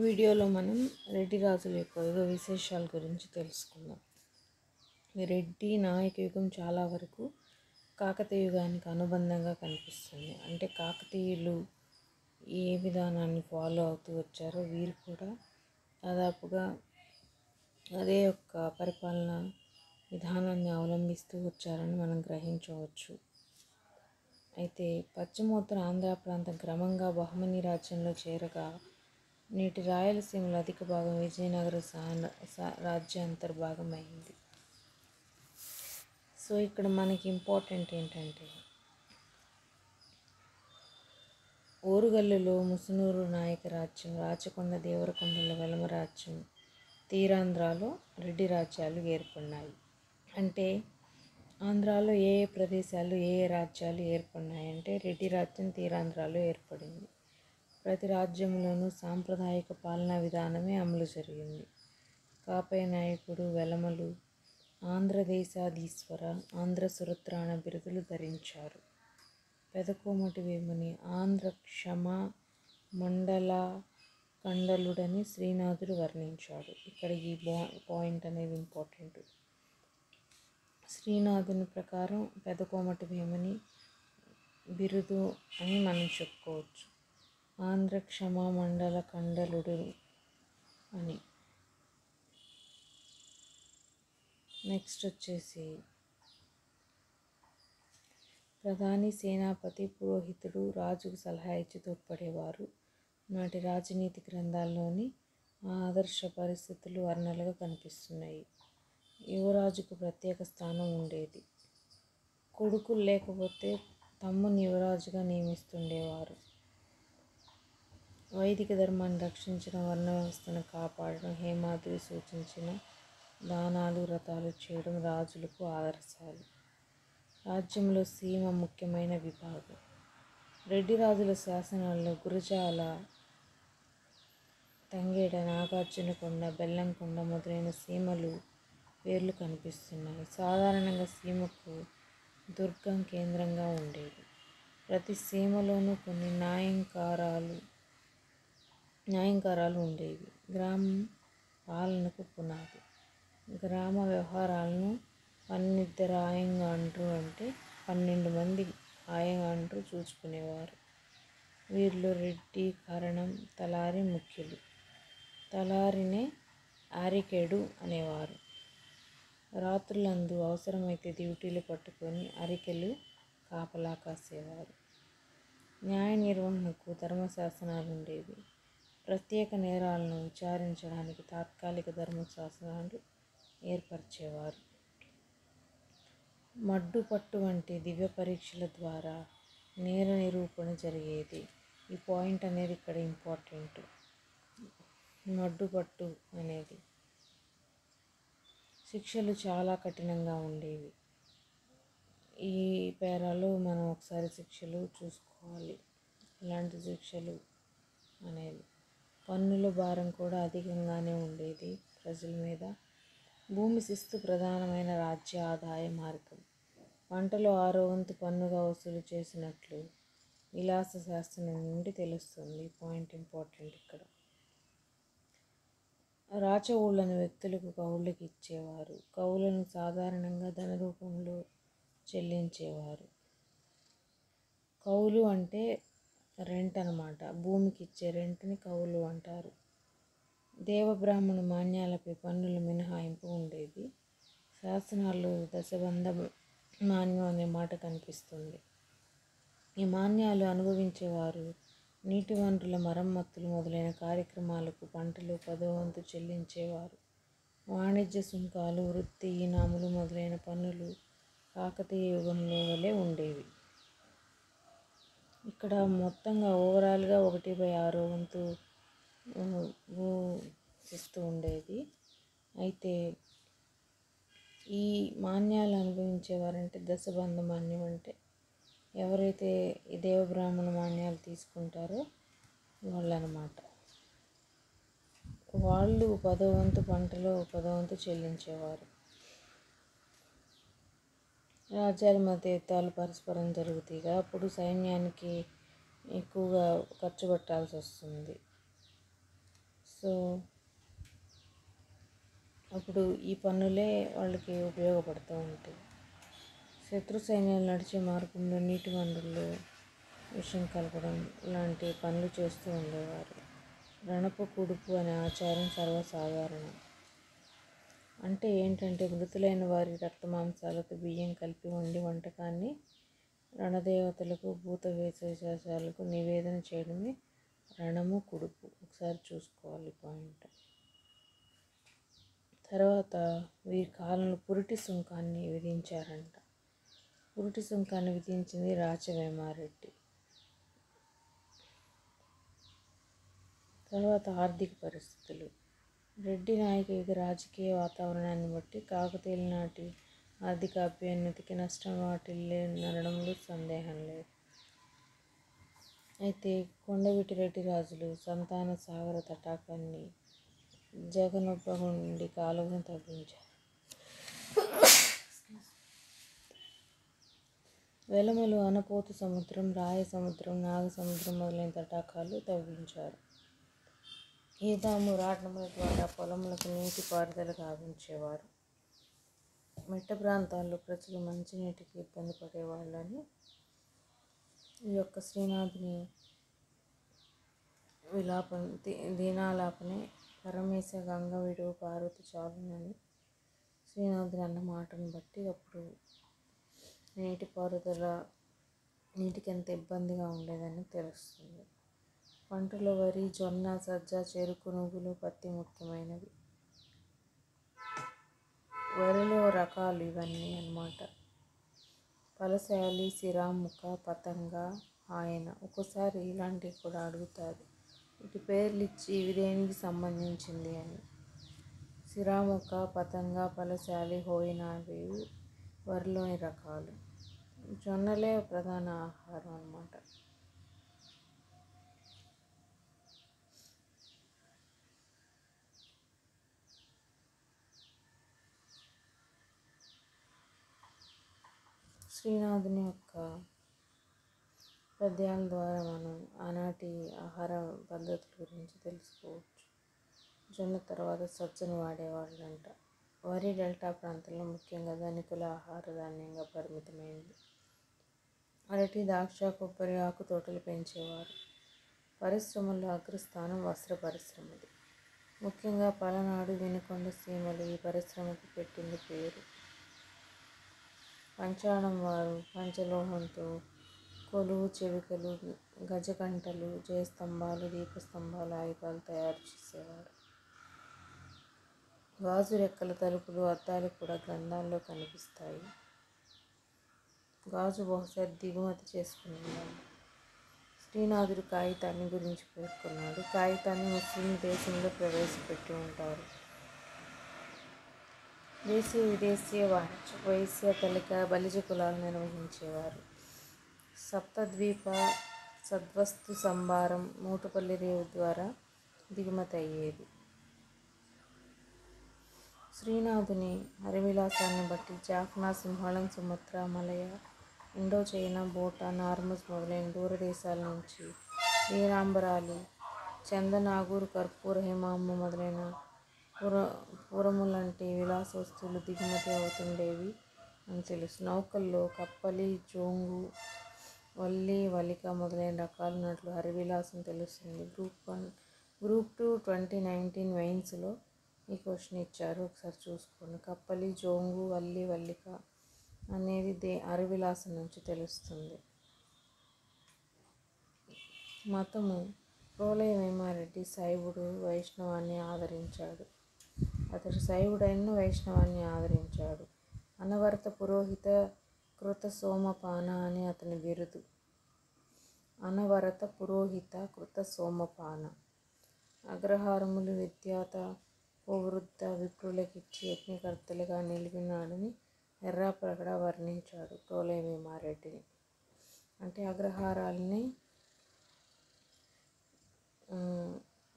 వీడియోలో మనం రెడ్డి రాజుల యొక్క యుగ విశేషాల గురించి తెలుసుకుందాం. ఈ రెడ్డి నాయక యుగం చాలా వరకు కాకతీయ యుగానికి అనుబంధంగా కనిపిస్తుంది. అంటే కాకతీయులు ఏ విధానాన్ని ఫాలో అవుతూ వచ్చారో వీరు కూడా దాదాపుగా అదే యొక్క పరిపాలన విధానాన్ని అవలంబిస్తూ వచ్చారని మనం గ్రహించవచ్చు. అయితే పశ్చిమోత్తర ఆంధ్ర ప్రాంతం క్రమంగా బహమనీ రాజ్యంలో చేరగా నేటి రాయలసీమలో అధిక భాగం విజయనగర రాజ్య అంతర్భాగం అయింది. సో ఇక్కడ మనకి ఇంపార్టెంట్ ఏంటంటే ఓరుగల్లులో ముసునూరు నాయక రాజ్యం, రాచకొండ దేవరకొండల వెలమ రాజ్యం, తీరాంధ్రలో రెడ్డి రాజ్యాలు ఏర్పడినాయి. అంటే ఆంధ్రాలో ఏ ఏ ప్రదేశాలు ఏ ఏ రాజ్యాలు ఏర్పడినాయి అంటే రెడ్డి రాజ్యం తీరాంధ్రలో ఏర్పడింది. ప్రతి రాజ్యంలోనూ సాంప్రదాయిక పాలనా విధానమే అమలు జరిగింది. కాపయ నాయకుడు, వెలమలు ఆంధ్రదేశాధీశ్వర, ఆంధ్ర సురత్రాణ బిరుదులు ధరించారు. పెదకోమటి వేముని ఆంధ్ర క్షమ మండల కండలుడని శ్రీనాథుడు వర్ణించాడు. ఇక్కడ ఈ పాయింట్ అనేది ఇంపార్టెంట్. శ్రీనాథుని ప్రకారం పెదకోమటి వేముని బిరుదు అని మనం చెప్పుకోవచ్చు. ఆంధ్ర క్షమ మండల కండలుడు అని. నెక్స్ట్ వచ్చేసి ప్రధాని, సేనాపతి, పురోహితుడు రాజుకు సలహా ఇచ్చి తోడ్పడేవారు. నాటి రాజనీతి గ్రంథాల్లోని ఆదర్శ పరిస్థితులు వర్ణనలుగా కనిపిస్తున్నాయి. యువరాజుకు ప్రత్యేక స్థానం ఉండేది. కొడుకులు లేకపోతే తమ్ముని యువరాజుగా నియమిస్తుండేవారు. వైదిక ధర్మాన్ని రక్షించడం, వర్ణ వ్యవస్థను కాపాడడం, హేమాద్రి సూచించిన దానాలు వ్రతాలు చేయడం రాజులకు ఆదర్శాలు. రాజ్యంలో సీమ ముఖ్యమైన విభాగం. రెడ్డి రాజుల శాసనాల్లో గురజాల, తంగేడ, నాగార్జునకొండ, బెల్లంకొండ మొదలైన సీమలు పేర్లు కనిపిస్తున్నాయి. సాధారణంగా సీమకు దుర్గం కేంద్రంగా ఉండేది. ప్రతి సీమలోనూ కొన్ని న్యాయంకారాలు ఉండేవి. గ్రామం పాలనకు పునాది. గ్రామ వ్యవహారాలను పన్నిద్దరు ఆయంగాండ్రు అంటే 12 మంది ఆయంగాండ్రు చూసుకునేవారు. వీరిలో రెడ్డి, కరణం, తలారి ముఖ్యులు. తలారినే ఆరికెడు అనేవారు. రాత్రులందు అవసరమైతే డ్యూటీలు పట్టుకొని అరికెలు కాపలా కాసేవారు. న్యాయ నిర్వహణకు ధర్మశాసనాలు ఉండేవి. ప్రత్యేక నేరాలను విచారించడానికి తాత్కాలిక ధర్మశాసనాలు ఏర్పరిచేవారు. మడ్డుపట్టు వంటి దివ్య పరీక్షల ద్వారా నేర నిరూపణ జరిగేది. ఈ పాయింట్ అనేది ఇక్కడ ఇంపార్టెంట్. మడ్డుపట్టు అనేది శిక్షలు చాలా కఠినంగా ఉండేవి. ఈ పేరాలో మనం ఒకసారి శిక్షలు చూసుకోవాలి. ఇలాంటి శిక్షలు అనేది పన్నుల భారం కూడా అధికంగానే ఉండేది ప్రజల మీద. భూమి శిస్తు ప్రధానమైన రాజ్య ఆదాయ మార్గం. పంటలో 6వ వంతు పన్నుగా వసూలు చేసినట్లు విలాస శాసనం నుండి తెలుస్తుంది. పాయింట్ ఇంపార్టెంట్ ఇక్కడ. రాచ ఊళ్ళను వ్యక్తులకు కౌళ్ళకి ఇచ్చేవారు. కౌలను సాధారణంగా ధన రూపంలో చెల్లించేవారు. కౌలు అంటే రెంట్ అన్నమాట. భూమికి ఇచ్చే రెంట్ని కౌలు అంటారు. దేవబ్రాహ్మణ మాన్యాలపై పన్నుల మినహాయింపు ఉండేది. శాసనాల్లో దశబంధ మాన్యం అనే మాట కనిపిస్తుంది. ఈ మాన్యాలు అనుభవించేవారు నీటి వనరుల మరమ్మతులు మొదలైన కార్యక్రమాలకు పంటలు 10వ వంతు చెల్లించేవారు. వాణిజ్య సుంకాలు, వృత్తి ఇనాములు మొదలైన పన్నులు కాకతీయ యుగంలో వలె ఉండేవి. ఇక్కడ మొత్తంగా ఓవరాల్గా 1/6వ వంతు ఇస్తూ ఉండేది. అయితే ఈ మాన్యాలు అనుభవించేవారంటే దశబంధ మాన్యం అంటే ఎవరైతే ఈ దేవబ్రాహ్మణ మాన్యాలు తీసుకుంటారో వాళ్ళనమాట. వాళ్ళు 10వ వంతు పంటలో 10వ వంతు చెల్లించేవారు. రాజ్యాల మధ్య యుద్ధాలు పరస్పరం జరుగుతాయి. అప్పుడు సైన్యానికి ఎక్కువగా ఖర్చు పెట్టాల్సి వస్తుంది. సో అప్పుడు ఈ పన్నులే వాళ్ళకి ఉపయోగపడుతూ ఉంటాయి. శత్రు సైన్యాలు నడిచే మార్గంలో నీటి వనరులు విషం కలపడం లాంటి పనులు చేస్తూ ఉండేవారు. రణపు కుడుపు అనే ఆచారం సర్వసాధారణం. అంటే ఏంటంటే మృతులైన వారి రక్తమాంసాలతో బియ్యం కలిపి వండి వంటకాన్ని రణదేవతలకు భూత విశేషాలకు నివేదన చేయడమే రణము కుడుపు. ఒకసారి చూసుకోవాలి పాయింట్. తర్వాత వీరి కాలంలో పురిటి సుంకాన్ని విధించారంట. పురిటి సుంకాన్ని విధించింది రాచవేమారెడ్డి. తర్వాత ఆర్థిక పరిస్థితులు. రెడ్డి నాయకుడికి రాజకీయ వాతావరణాన్ని బట్టి కాకతీయుల నాటి ఆర్థిక అభ్యున్నతికి నష్టం వాటిల్లనడంలో సందేహం లేదు. అయితే కొండవీటి రెడ్డి రాజులు సంతాన సాగర తటాకాన్ని జగనొప్పగుండి కాలువను తవ్వించారు. వెలమలు, అనపోతు సముద్రం, రాయ సముద్రం, నాగ సముద్రం మొదలైన తటాకాలు తవ్వించారు. ఈదాము రాట్నముల ద్వారా పొలములకు నీటి పారుదల గావించేవారు. మెట్ట ప్రాంతాల్లో ప్రజలు మంచినీటికి ఇబ్బంది పడేవాళ్ళని ఈ యొక్క శ్రీనాథుని దీనాలాపనే పరమేశ గంగ విడువ పార్వతి చాలునని శ్రీనాథుని అన్న మాటను బట్టి అప్పుడు నీటికి ఎంత ఇబ్బందిగా ఉండేదని తెలుస్తుంది. పంటలో వరి, జొన్న, సజ్జ, చెరుకు, నువ్వులు, పత్తి ముఖ్యమైనవి. వరిలో రకాలు ఇవన్నీ అన్నమాట. పలశాలి, సిరాముఖ, పతంగ, ఆయన. ఒక్కోసారి ఇలాంటివి కూడా అడుగుతారు. వీటి పేర్లు ఇచ్చి ఇవి దేనికి సంబంధించింది అని. సిరాముఖ, పతంగ, పలశాలి, హోయిన ఇవి వరిలోని రకాలు. జొన్నలే ప్రధాన ఆహారం అన్నమాట. శ్రీనాథుని యొక్క పద్యాల ద్వారా మనం ఆనాటి ఆహార పద్ధతుల గురించి తెలుసుకోవచ్చు. జొన్న తర్వాత సజ్జను వాడేవాళ్ళంట. వరి డెల్టా ప్రాంతంలో ముఖ్యంగా ధనికుల ఆహార ధాన్యంగా పరిమితమైంది. అరటి, ద్రాక్ష, కొబ్బరి, ఆకు తోటలు పెంచేవారు. పరిశ్రమల్లో అగ్రస్థానం వస్త్ర పరిశ్రమది. ముఖ్యంగా పలనాడు, వినుకొండ సీమలు ఈ పరిశ్రమకు పెట్టింది పేరు. పంచాణం వారు పంచలోహంతో కొలువు చెవికలు, గజకంటలు, జయస్తంభాలు, దీపస్తంభాలు, ఆయుధాలు తయారు చేసేవారు. గాజు రెక్కల తలుపులు, అద్దాలు కూడా గ్రంథాల్లో కనిపిస్తాయి. గాజు బహుశా దిగుమతి చేసుకునేవారు. శ్రీనాథుడు కాగితాన్ని గురించి పేర్కొన్నాడు. కాగితాన్ని ముస్లిం దేశంలో ప్రవేశపెట్టి ఉంటారు. దేశీయ విదేశీయ వాణిజ్య, వైశ్య, తెలక, బలిజ కులాలు నిర్వహించేవారు. సప్తద్వీప సద్వస్తు సంభారం మూటపల్లి రేవు ద్వారా దిగుమతి అయ్యేది. శ్రీనాథుని హరివిలాసాన్ని బట్టి జాఫ్నా, సింహళం, సుమత్ర, మలయ, ఇండో చైనా, భూటాన్, ఆర్మజ్ మొదలైన దూరదేశాల నుంచి నీరాంబరాలు, చందనాగూరు, కర్పూర, హేమాంబ మొదలైన పురములంటి విలాస వస్తువులు దిగుమతి అవుతుండేవి అని తెలుసు. నౌకల్లో కప్పలి, జోంగు, వల్లి, వలిక మొదలైన రకాలు ఉన్నట్లు హరివిలాసం తెలుస్తుంది. గ్రూప్ 2 2019 వైన్స్లో ఈ క్వశ్చన్ ఇచ్చారు, ఒకసారి చూసుకోండి. కప్పలి, జోంగు, వల్లి, వల్లిక అనేది హరివిలాసం నుంచి తెలుస్తుంది. మతము. ప్రోలయ వేమారెడ్డి శైవుడు, వైష్ణవాన్ని ఆదరించాడు. అతడు శైవుడైన వైష్ణవాన్ని ఆదరించాడు. అనవరత పురోహిత కృత సోమపాన అని అతని బిరుదు. అనవరత పురోహిత కృత సోమపాన. అగ్రహారములు విద్యాత వృద్ధ విప్రులకిచ్చి యజ్ఞకర్తలుగా నిలిపినాడని ఎర్రాప్రగడ వర్ణించాడు ప్రోలయ వేమారెడ్డిని. అంటే అగ్రహారాలని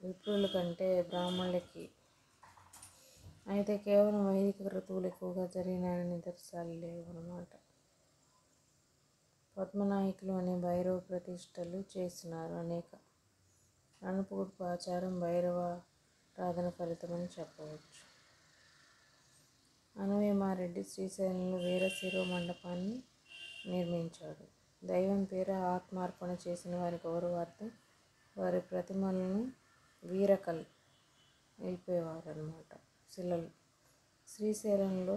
విప్రుల కంటే బ్రాహ్మణులకి, అయితే కేవలం వైదిక క్రతువులు ఎక్కువగా జరిగినాయని నిదర్శనాలు లేవు అన్నమాట. పద్మనాయకులు అనే భైరవ ప్రతిష్టలు చేసినారు అనేక. రణపుగుడుపు ఆచారం భైరవ ప్రార్థన ఫలితమని చెప్పవచ్చు. అనవేమారెడ్డి శ్రీశైలంలో వీరశిరో మండపాన్ని నిర్మించాడు. దైవం పేర ఆత్మార్పణ చేసిన వారి గౌరవార్థం వారి ప్రతిమలను వీరకల్ నిలిపేవారన్నమాట. శిలలు శ్రీశైలంలో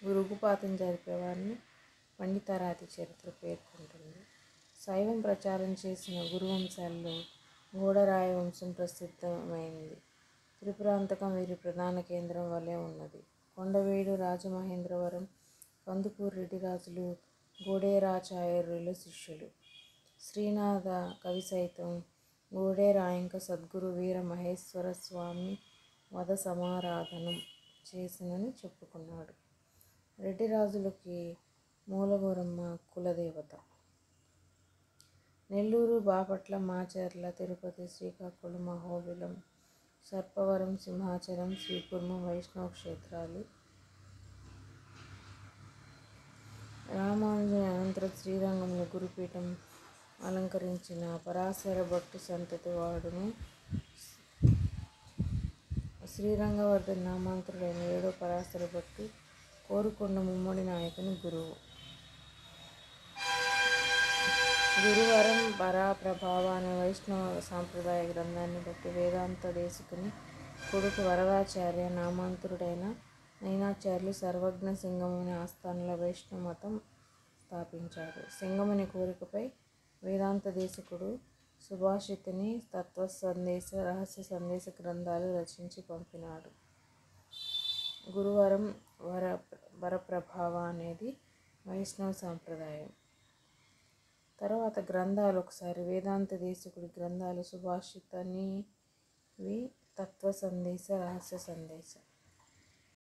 ఉరుగుపాతం జరిపేవారిని పండితారాతి చరిత్ర పేర్కొంటుంది. శైవం ప్రచారం చేసిన గురువంశాల్లో గూఢరాయ వంశం ప్రసిద్ధమైంది. త్రిపురాంతకం వీరి ప్రధాన కేంద్రం వలె ఉన్నది. కొండవీడు, రాజమహేంద్రవరం, కందుకూరు రెడ్డి రాజులు గూడేరాచార్యుల శిష్యులు. శ్రీనాథ కవి సైతం గూడేరాయంక సద్గురు వీర మహేశ్వర స్వామి వద సమారాధనం చేసినని చెప్పుకున్నాడు. రెడ్డి రాజులకి మూలగూరమ్మ కులదేవత. నెల్లూరు, బాపట్ల, మాచర్ల, తిరుపతి, శ్రీకాకుళం, అహోబిలం, సర్పవరం, సింహాచలం, శ్రీకుర్మం వైష్ణవ క్షేత్రాలు. రామానుజుని అనంతరం శ్రీరంగంలో గురుపీఠం అలంకరించిన పరాశర భట్టు సంతతి వాడును. శ్రీరంగవర్ధన్ నామాంతరుడైన 7వ పరాశర భట్టు కోరుకొండ ముమ్మడి నాయకుని గురువు. గురువరం పరాప్రభావ అనే వైష్ణవ సాంప్రదాయ గ్రంథాన్ని బట్టి వేదాంత దేశికుని కొడుకు వరదాచార్య నామాంతరుడైన నైనాచార్యులు సర్వజ్ఞ సింగముని ఆస్థానంలో వైష్ణవ మతం స్థాపించారు. సింగముని కోరికపై వేదాంత దేశికుడు సుభాషితుని తత్వసందేశ, రహస్య సందేశ గ్రంథాలు రచించి పంపినాడు. గురువరం వరప్రభావ అనేది వైష్ణవ సాంప్రదాయం. తర్వాత గ్రంథాలు ఒకసారి వేదాంత దేశికుడి గ్రంథాలు సుభాషితునివి తత్వ సందేశ, రహస్య సందేశ.